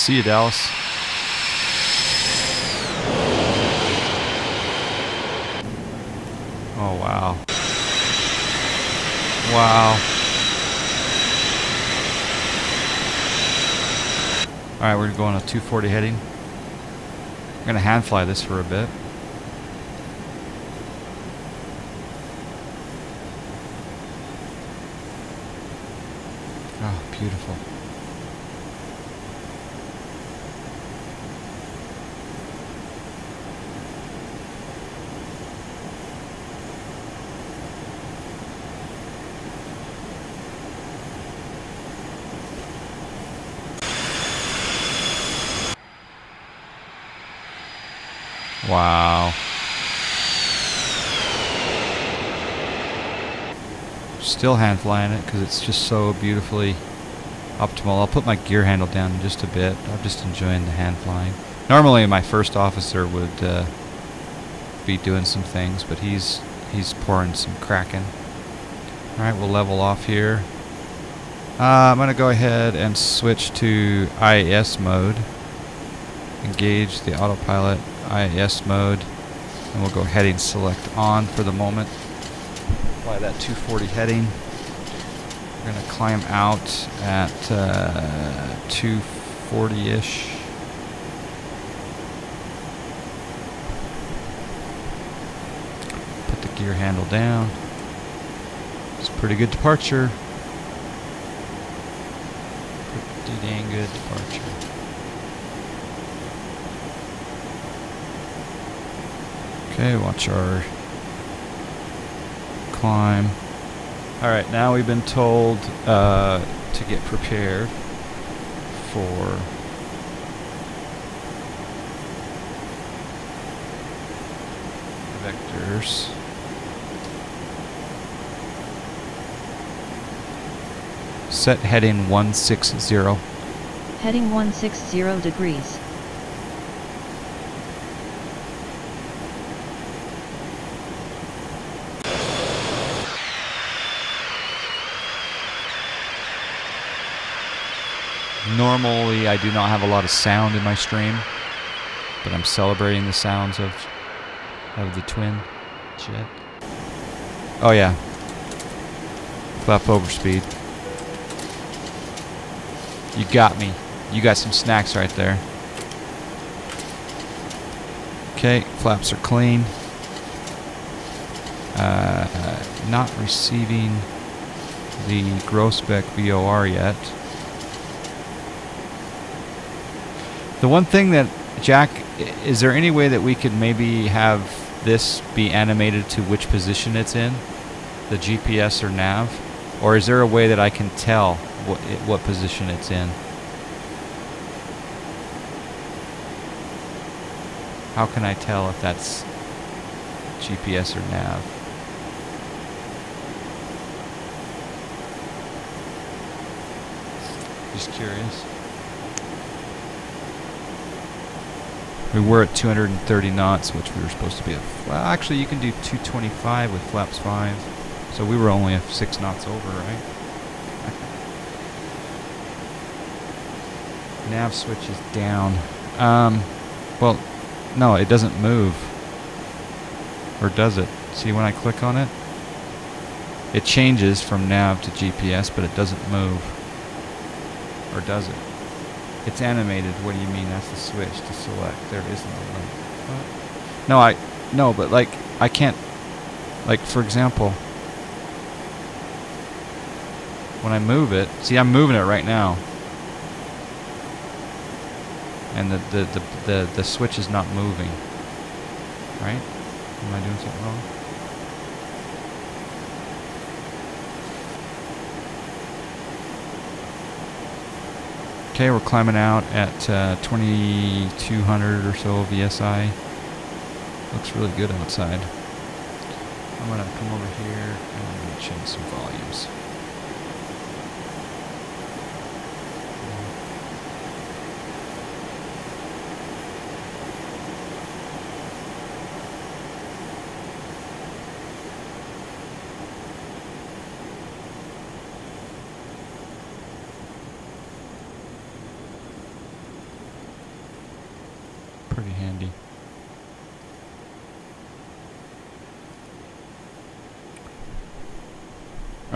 See you, Dallas. Oh, wow. Wow. Alright, we're going to go on a 240 heading. I'm going to hand fly this for a bit. Oh, beautiful. Wow. Still hand flying it because it's just so beautifully optimal. I'll put my gear handle down in just a bit. I'm just enjoying the hand flying. Normally my first officer would be doing some things, but he's pouring some cracking. Alright, we'll level off here. I'm going to go ahead and switch to IAS mode. Engage the autopilot IAS mode, and we'll go heading select on for the moment. Apply that 240 heading. We're going to climb out at 240-ish. Put the gear handle down. It's a pretty good departure. Pretty dang good departure. Okay, watch our climb. Alright, now we've been told to get prepared for vectors. Set heading 160. Heading 160 degrees. Normally I do not have a lot of sound in my stream, but I'm celebrating the sounds of the twin jet. Oh yeah. Flap over speed. You got me. You got some snacks right there. Okay, flaps are clean. Not receiving the gross spec VOR yet. The one thing that, Jack, is there any way that we could maybe have this be animated to which position it's in? The GPS or nav? Or is there a way that I can tell what position it's in? How can I tell if that's GPS or nav? Just curious. We were at 230 knots, which we were supposed to be at. Well, actually, you can do 225 with flaps 5. So we were only 6 knots over, right? Nav switch is down. Well, no, it doesn't move. Or does it? See, when I click on it, it changes from nav to GPS, but it doesn't move. Or does it? It's animated. What do you mean? That's the switch to select. There is no link. What? No, but like, I can't, like, for example, when I move it, see, I'm moving it right now. And the switch is not moving. Right? Am I doing something wrong? Okay, we're climbing out at 2200 or so VSI. Looks really good outside. I'm going to come over here and I'm going to change some volumes.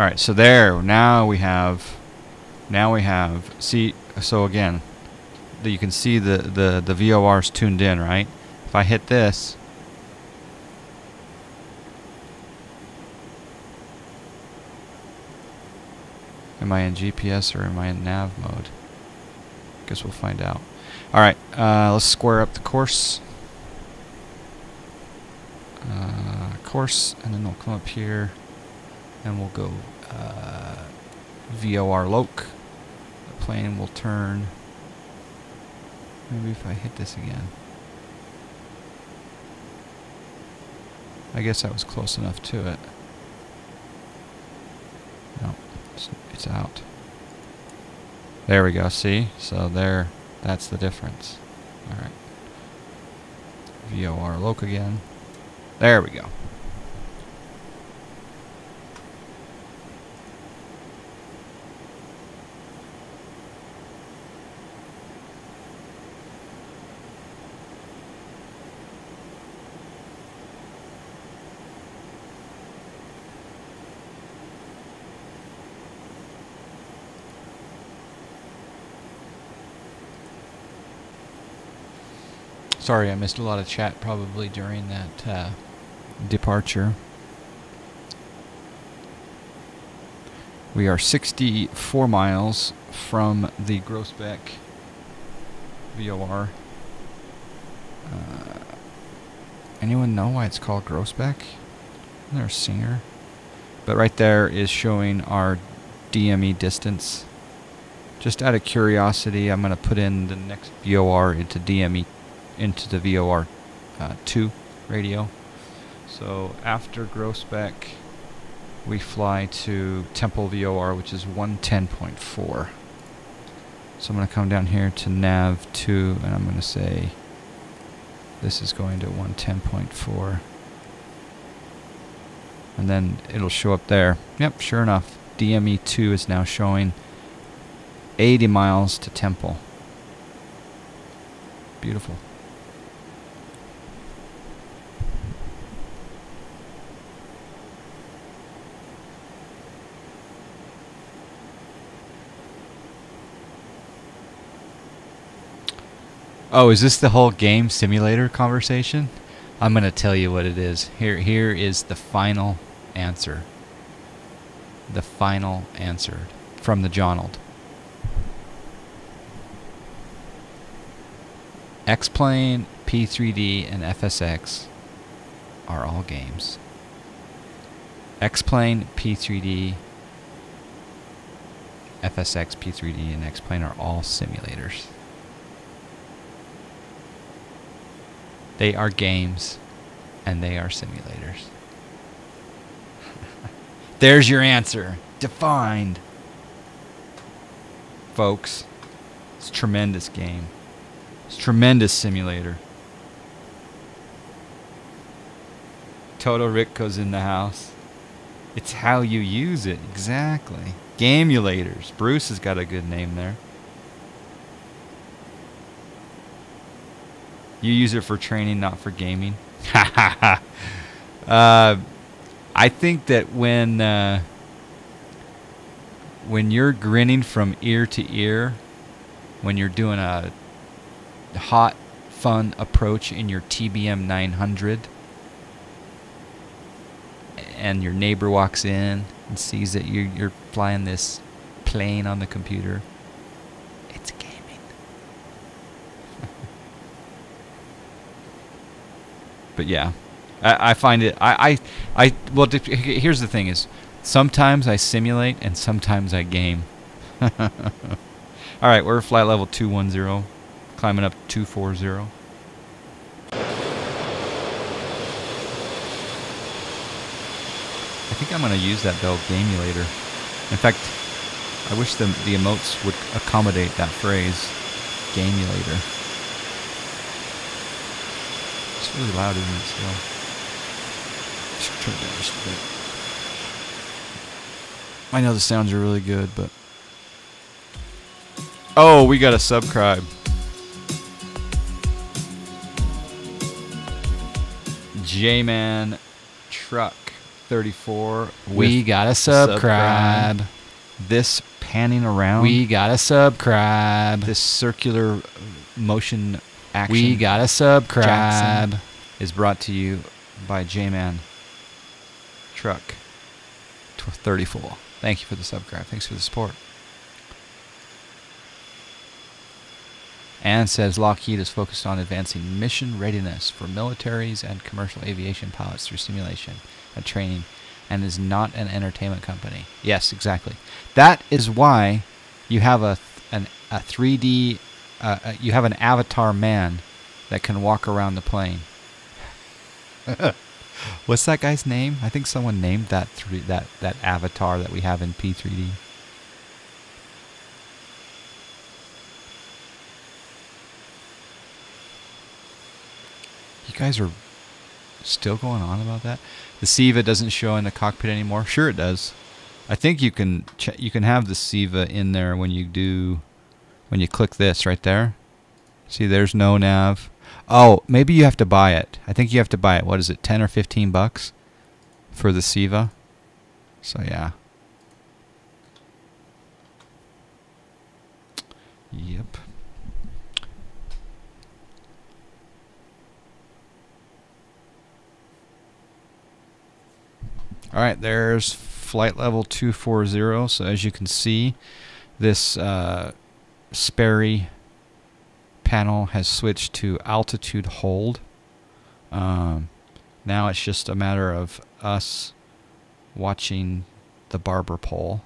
Alright, so there, now we have, see, so again, you can see the VOR's tuned in, right? If I hit this, am I in GPS or am I in nav mode? Guess we'll find out. Alright, let's square up the course. Course, and then we'll come up here and we'll go VOR loc. The plane will turn. Maybe if I hit this again. I guess that was close enough to it. No, it's out. There we go, see? So there, that's the difference. Alright. VOR loc again. There we go. Sorry, I missed a lot of chat probably during that departure. We are 64 miles from the Groesbeck VOR. Anyone know why it's called Groesbeck? Isn't there a singer? But right there is showing our DME distance. Just out of curiosity, I'm going to put in the next VOR into DME, into the VOR 2 radio. So after Groesbeck, we fly to Temple VOR, which is 110.4. So I'm going to come down here to nav 2, and I'm going to say this is going to 110.4. And then it'll show up there. Yep, sure enough, DME 2 is now showing 80 miles to Temple. Beautiful. Oh, is this the whole game simulator conversation? I'm going to tell you what it is. Here is the final answer. The final answer from the Jonald. X-Plane, P3D, and FSX are all games. X-Plane, P3D, FSX, P3D, and X-Plane are all simulators. They are games, and they are simulators. There's your answer. Defined. Folks, it's a tremendous game. It's a tremendous simulator. Toto Rico's in the house. It's how you use it, exactly. Gamulators. Bruce has got a good name there. You use it for training, not for gaming. I think that when you're grinning from ear to ear, when you're doing a hot, fun approach in your TBM 900, and your neighbor walks in and sees that you're flying this plane on the computer, it's gaming. But yeah, I find it. Well, here's the thing: is sometimes I simulate and sometimes I game. All right, we're flight level 210, climbing up 240. I think I'm going to use that bell gamulator. In fact, I wish the emotes would accommodate that phrase, gamulator. It's really loud, isn't it, still? Just turn it down just a bit. I know the sounds are really good, but... Oh, we got a subscribe. J-Man Truck 34. We gotta subscribe. This panning around. We gotta subscribe. This circular motion action. We gotta subscribe. Jackson is brought to you by J-Man Truck 34. Thank you for the subscribe. Thanks for the support. And says Lockheed is focused on advancing mission readiness for militaries and commercial aviation pilots through simulation and training, and is not an entertainment company. Yes, exactly. That is why you have a 3D, you have an avatar man that can walk around the plane. What's that guy's name? I think someone named that that avatar that we have in P3D. You guys are still going on about that? The SIVA doesn't show in the cockpit anymore. Sure, it does. I think you can have the SIVA in there when you click this right there. See, there's no nav. Oh, maybe you have to buy it. I think you have to buy it. What is it, 10 or 15 bucks for the SIVA? So yeah. Yep. Alright, there's flight level 240. So as you can see, this Sperry panel has switched to altitude hold. Now it's just a matter of us watching the barber pole.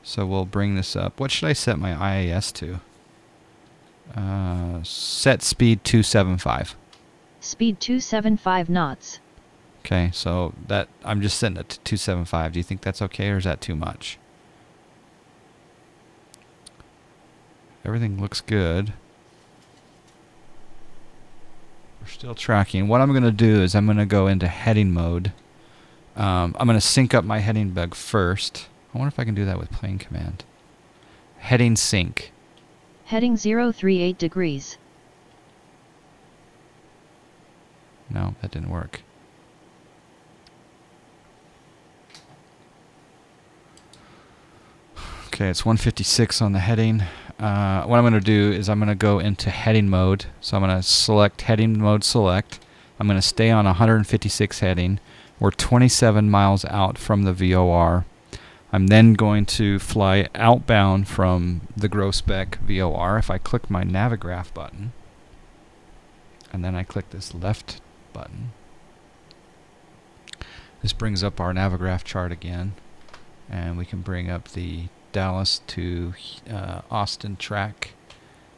So we'll bring this up. What should I set my IAS to? Set speed 275. Speed 275 knots. Okay, so that I'm just setting it to 275. Do you think that's okay, or is that too much? Everything looks good. We're still tracking. What I'm going to do is I'm going to go into heading mode. I'm going to sync up my heading bug first. I wonder if I can do that with plane command. Heading sync. Heading 038 degrees. No, that didn't work. Okay, it's 156 on the heading. What I'm going to do is I'm going to go into heading mode. So I'm going to select heading mode select. I'm going to stay on 156 heading. We're 27 miles out from the VOR. I'm then going to fly outbound from the Grospec VOR. If I click my Navigraph button, and then I click this left button, this brings up our Navigraph chart again, and we can bring up the Dallas to Austin track.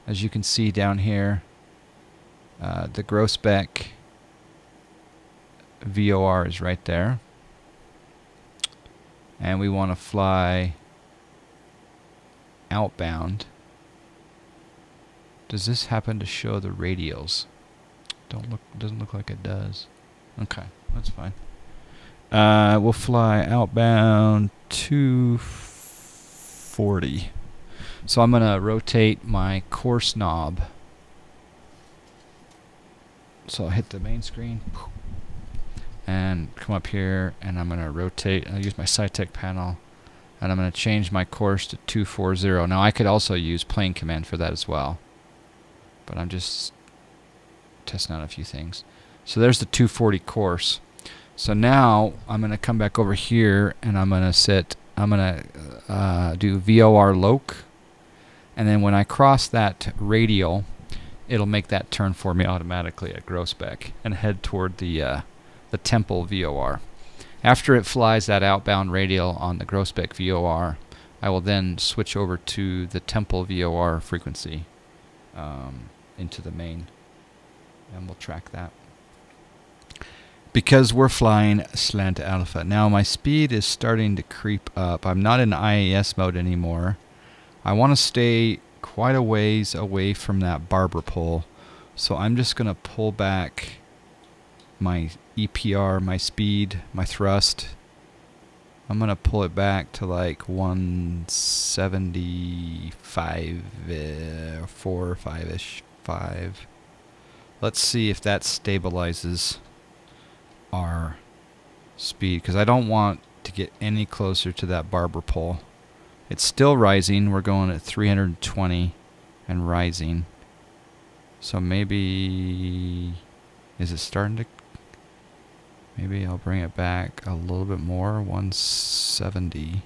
As you can see down here, the Grospec VOR is right there, and we want to fly outbound. Does this happen to show the radials? Doesn't look like it does. Okay, that's fine. We'll fly outbound 240. So I'm gonna rotate my course knob. So I'll hit the main screen and come up here, and I'm gonna rotate. I'll use my SciTech panel, and I'm gonna change my course to 240. Now I could also use plane command for that as well, but I'm just testing out a few things. So there's the 240 course. So now I'm going to come back over here, and I'm going to do VOR loc, and then when I cross that radial, it'll make that turn for me automatically at Grospec and head toward the Temple VOR. After it flies that outbound radial on the Grospec VOR, I will then switch over to the Temple VOR frequency into the main, and we'll track that. Because we're flying slant alpha. Now my speed is starting to creep up. I'm not in IAS mode anymore. I want to stay quite a ways away from that barber pole. So I'm just going to pull back my EPR, my speed, my thrust. I'm going to pull it back to like 175, 4 or 5-ish, 5. Let's see if that stabilizes our speed because I don't want to get any closer to that barber pole. It's still rising. We're going at 320 and rising. So maybe, is it starting to, maybe I'll bring it back a little bit more, 170.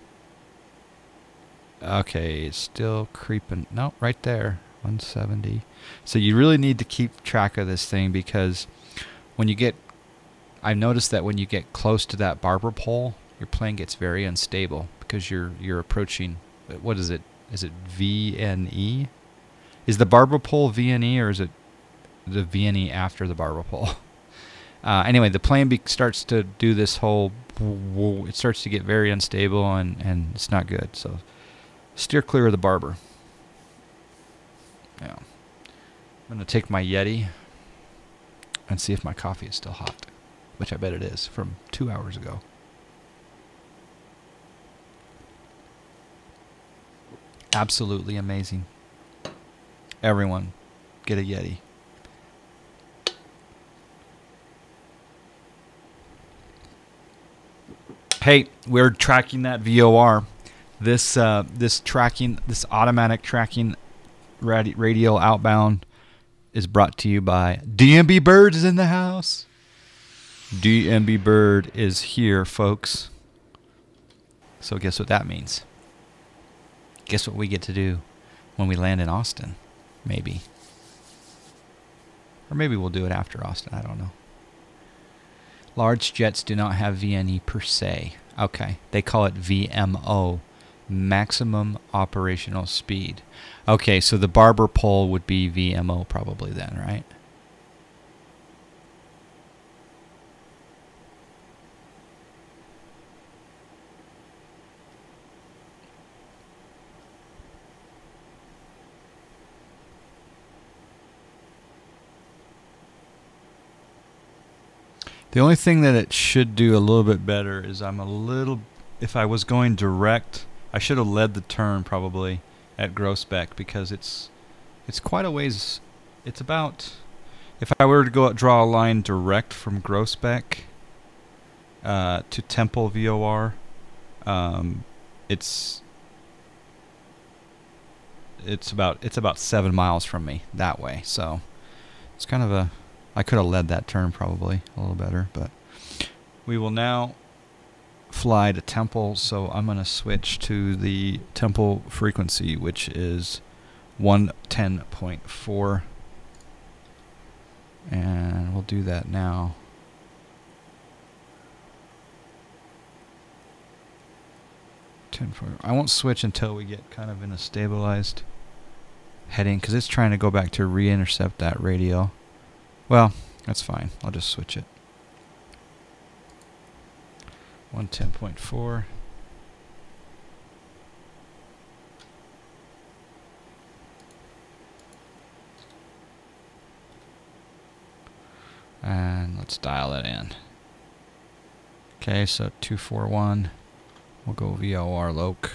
Okay, it's still creeping. No, right there, 170. So you really need to keep track of this thing because when you get, I've noticed that when you get close to that barber pole, your plane gets very unstable because you're approaching, what is it? Is it VNE? Is the barber pole VNE or is it the VNE after the barber pole? Anyway, the plane starts to do this whole, it starts to get very unstable and it's not good. So steer clear of the barber. Yeah. I'm going to take my Yeti and see if my coffee is still hot, which I bet it is from 2 hours ago. Absolutely amazing. Everyone, get a Yeti. Hey, we're tracking that VOR. This tracking, this automatic tracking radial outbound is brought to you by DMB Bird is in the house. DMB Bird is here, folks. So guess what that means? Guess what we get to do when we land in Austin? Maybe. Or maybe we'll do it after Austin. I don't know. Large jets do not have VNE per se. Okay. They call it VMO. Maximum operational speed. Okay, so the barber pole would be VMO probably then, right? The only thing that it should do a little bit better is if I was going direct, I should have led the turn probably at Groesbeck because it's quite a ways. It's about, if I were to draw a line direct from Groesbeck to Temple VOR, it's about 7 miles from me that way. So it's kind of I could have led that turn probably a little better, but we will now fly to Temple, so I'm going to switch to the Temple frequency, which is 110.4, and we'll do that now. I won't switch until we get kind of in a stabilized heading, because it's trying to go back to re-intercept that radio. Well, that's fine. I'll just switch it. 110.4. And let's dial it in. Okay, so 241. We'll go VOR loc.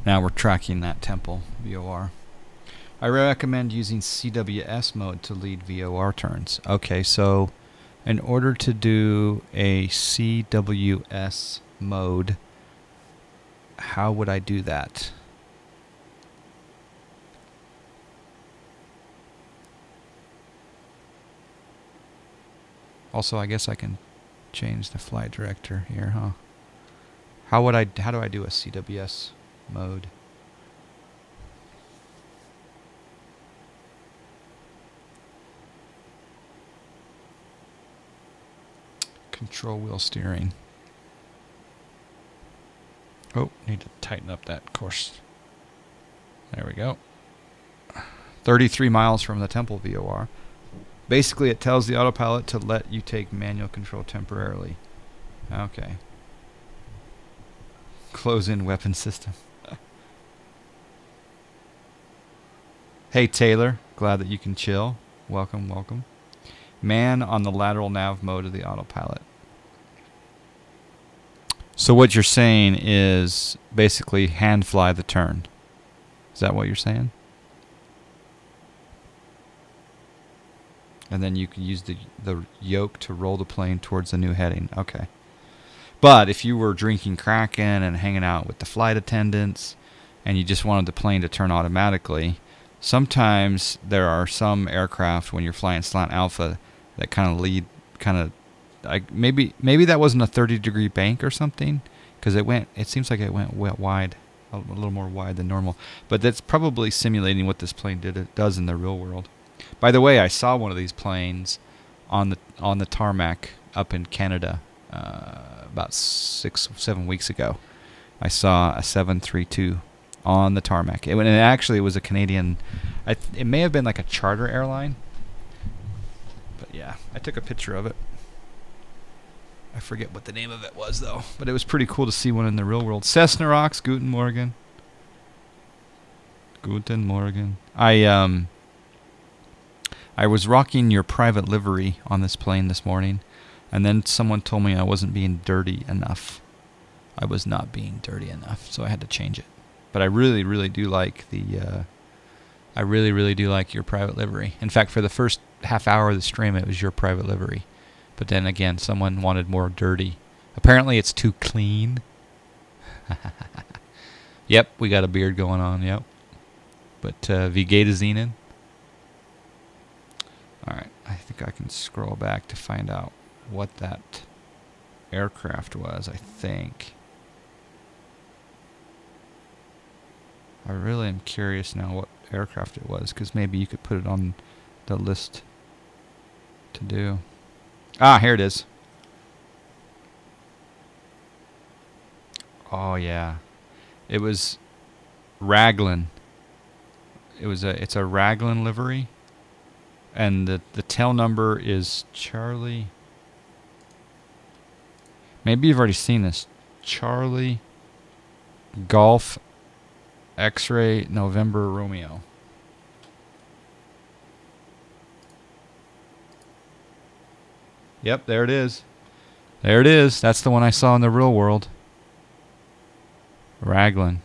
Now we're tracking that Temple VOR. I recommend using CWS mode to lead VOR turns. Okay, so in order to do a CWS mode, how would I do that? Also, I guess I can change the flight director here, huh? How do I do a CWS mode? Control wheel steering. Oh, need to tighten up that course. There we go. 33 miles from the Temple VOR. Basically, it tells the autopilot to let you take manual control temporarily. Okay. Close in weapon system. Hey Taylor, glad that you can chill. Welcome, welcome. Man on the lateral nav mode of the autopilot. So what you're saying is basically hand fly the turn. Is that what you're saying? And then you can use the yoke to roll the plane towards the new heading. Okay. But if you were drinking Kraken and hanging out with the flight attendants and you just wanted the plane to turn automatically, sometimes there are some aircraft when you're flying slant alpha that maybe that wasn't a 30-degree bank or something, because it seems like it went wide, a little more wide than normal. But that's probably simulating what this plane does in the real world. By the way, I saw one of these planes on the tarmac up in Canada about 6 or 7 weeks ago. I saw a 732 on the tarmac. It actually was a Canadian. It may have been like a charter airline. But yeah, I took a picture of it. I forget what the name of it was though, but it was pretty cool to see one in the real world. Cessna rocks. Guten Morgen. Guten Morgen. I was rocking your private livery on this plane this morning, and then someone told me I wasn't being dirty enough. I was not being dirty enough, so I had to change it. But I really, really do like I really, really do like your private livery. In fact, for the first half hour of the stream, it was your private livery. But then again, someone wanted more dirty. Apparently, it's too clean. Yep, we got a beard going on. Yep. But wie geht es Ihnen? All right, I think I can scroll back to find out what that aircraft was, I think. I really am curious now what aircraft it was, because maybe you could put it on the list to do. Ah, here it is. Oh yeah, it was Raglan. It's a Raglan livery, and the tail number is Charlie. Maybe you've already seen this. Charlie Golf X-Ray November Romeo. Yep, there it is. There it is. That's the one I saw in the real world. Raglan.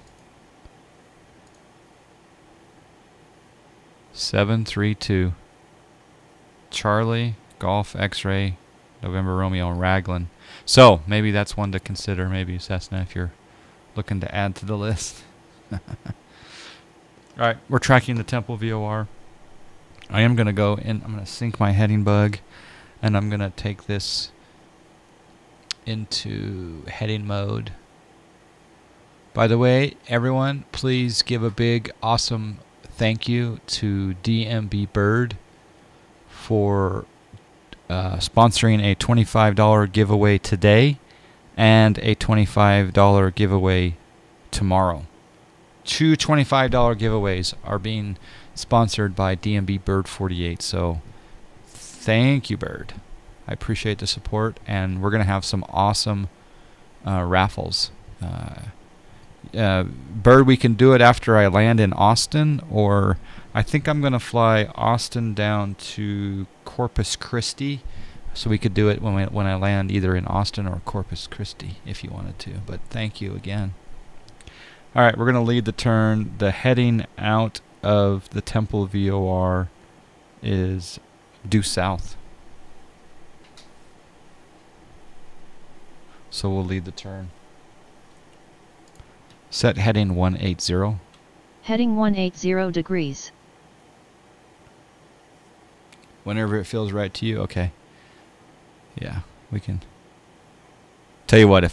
732. Charlie Golf X-Ray November Romeo Raglan. So maybe that's one to consider. Maybe Cessna, if you're looking to add to the list. All right, we're tracking the Temple VOR. I am going to go in. I'm going to sync my heading bug, and I'm going to take this into heading mode. By the way, everyone, please give a big, awesome thank you to DMB Bird for sponsoring a $25 giveaway today and a $25 giveaway tomorrow. 2 $25 giveaways are being sponsored by DMB Bird 48. So thank you, Bird. I appreciate the support, and we're going to have some awesome raffles. Bird, we can do it after I land in Austin, or I think I'm going to fly Austin down to Corpus Christi, so we could do it when I land either in Austin or Corpus Christi if you wanted to. But thank you again. All right, we're going to lead the turn. The heading out of the Temple VOR is due south. So we'll lead the turn. Set heading 180. Heading 180 degrees. Whenever it feels right to you, okay. Yeah, we can. Tell you what,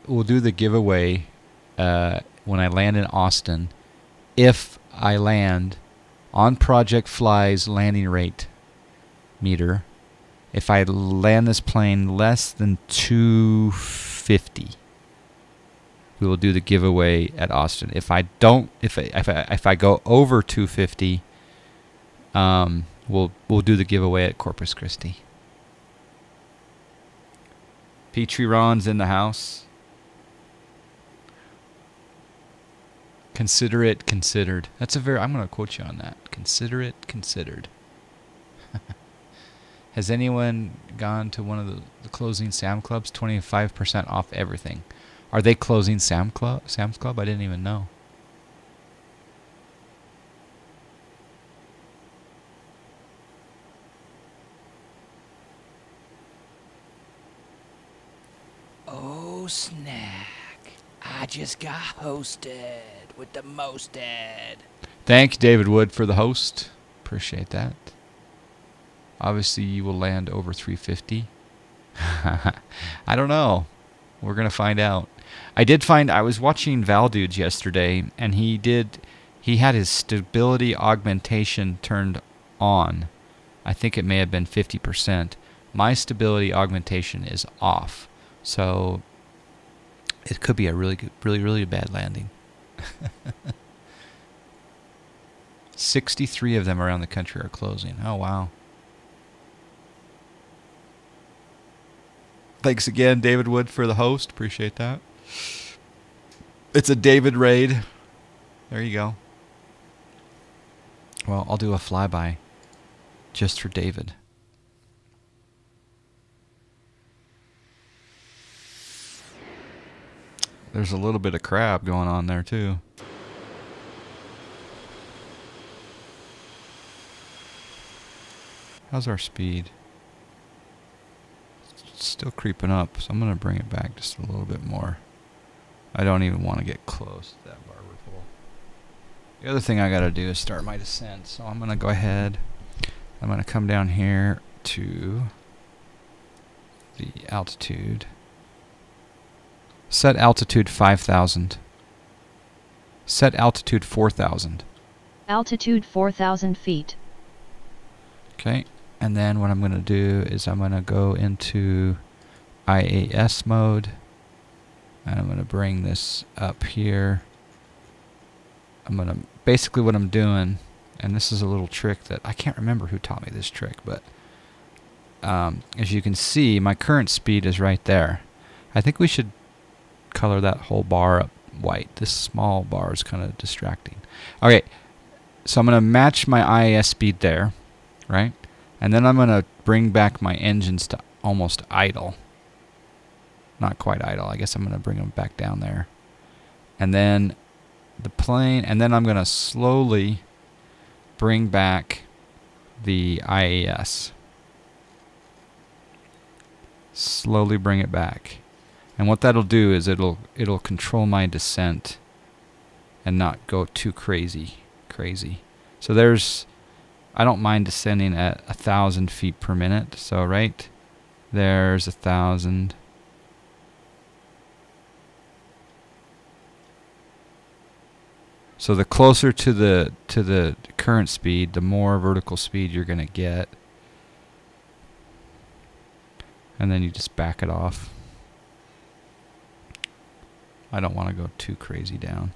we'll do the giveaway when I land in Austin, if I land on Project Fly's landing rate meter, if I land this plane less than 250, we will do the giveaway at Austin. If I don't, if I go over 250, we'll do the giveaway at Corpus Christi. Petrie Ron's in the house. Consider it considered. That's a very. I'm going to quote you on that. Consider it considered. Has anyone gone to one of the closing Sam Clubs? 25% off everything. Are they closing Sam's Club? I didn't even know. snack. I just got hosted with the mosted. Thank you, David Wood, for the host. Appreciate that. Obviously, you will land over 350. I don't know. We're going to find out. I was watching Valdudes yesterday, and he had his stability augmentation turned on. I think it may have been 50%. My stability augmentation is off. So it could be a really bad landing. 63 of them around the country are closing. Oh, wow. Thanks again, David Wood, for the host. Appreciate that. It's a David raid. There you go. Well, I'll do a flyby just for David. There's a little bit of crab going on there, too. How's our speed? It's still creeping up, so I'm going to bring it back just a little bit more. I don't even want to get close to that barber pole. The other thing I got to do is start my descent, so I'm going to go ahead. I'm going to come down here to the altitude. Set altitude 5,000. Set altitude 4,000. Altitude 4,000 feet. Okay, and then what I'm going to do is I'm going to go into IAS mode, and I'm going to bring this up here. Basically what I'm doing, and this is a little trick that I can't remember who taught me this trick, but as you can see, my current speed is right there. I think we should color that whole bar up white. This small bar is kind of distracting. Okay, so I'm going to match my IAS speed there, right? And then I'm going to bring back my engines to almost idle. Not quite idle. I guess I'm going to bring them back down there. And then the plane, and then I'm going to slowly bring back the IAS. Slowly bring it back. And what that'll do is it'll control my descent and not go too crazy. So I don't mind descending at 1,000 feet per minute. So right there's 1,000. So the closer to the current speed, the more vertical speed you're going to get. And then you just back it off. I don't want to go too crazy down.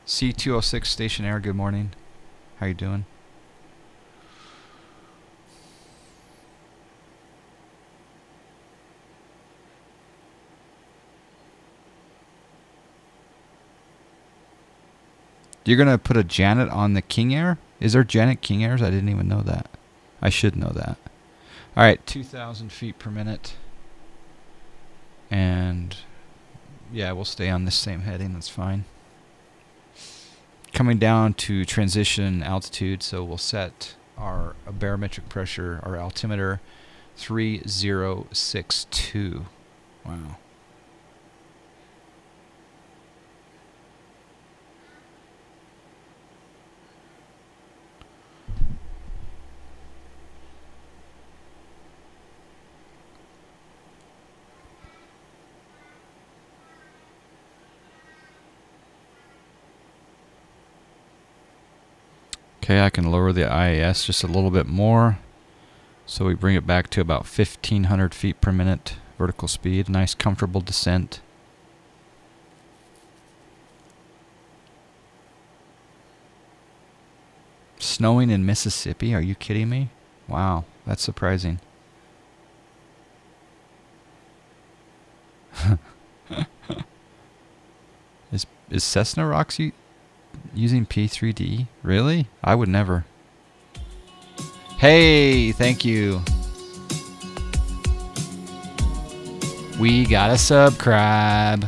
C206 Station Air, good morning. How you doing? You're going to put a Janet on the King Air? Is there Janet King Airs? I didn't even know that. I should know that. All right, 2,000 feet per minute. And yeah, we'll stay on this same heading. That's fine. Coming down to transition altitude, so we'll set our barometric pressure, our altimeter, 3062. Wow. Okay, I can lower the IAS just a little bit more. So we bring it back to about 1,500 feet per minute vertical speed. Nice, comfortable descent. Snowing in Mississippi? Are you kidding me? Wow, that's surprising. Is Cessna Roxy using P3D? Really? I would never. Hey, thank you. We gotta subscribe.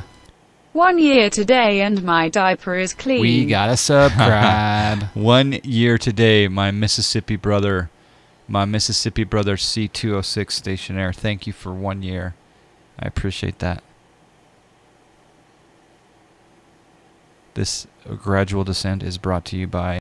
1 year today and my diaper is clean. We gotta subscribe. 1 year today, my Mississippi brother My Mississippi brother C206 Stationaire, thank you for 1 year. I appreciate that. This gradual descent is brought to you by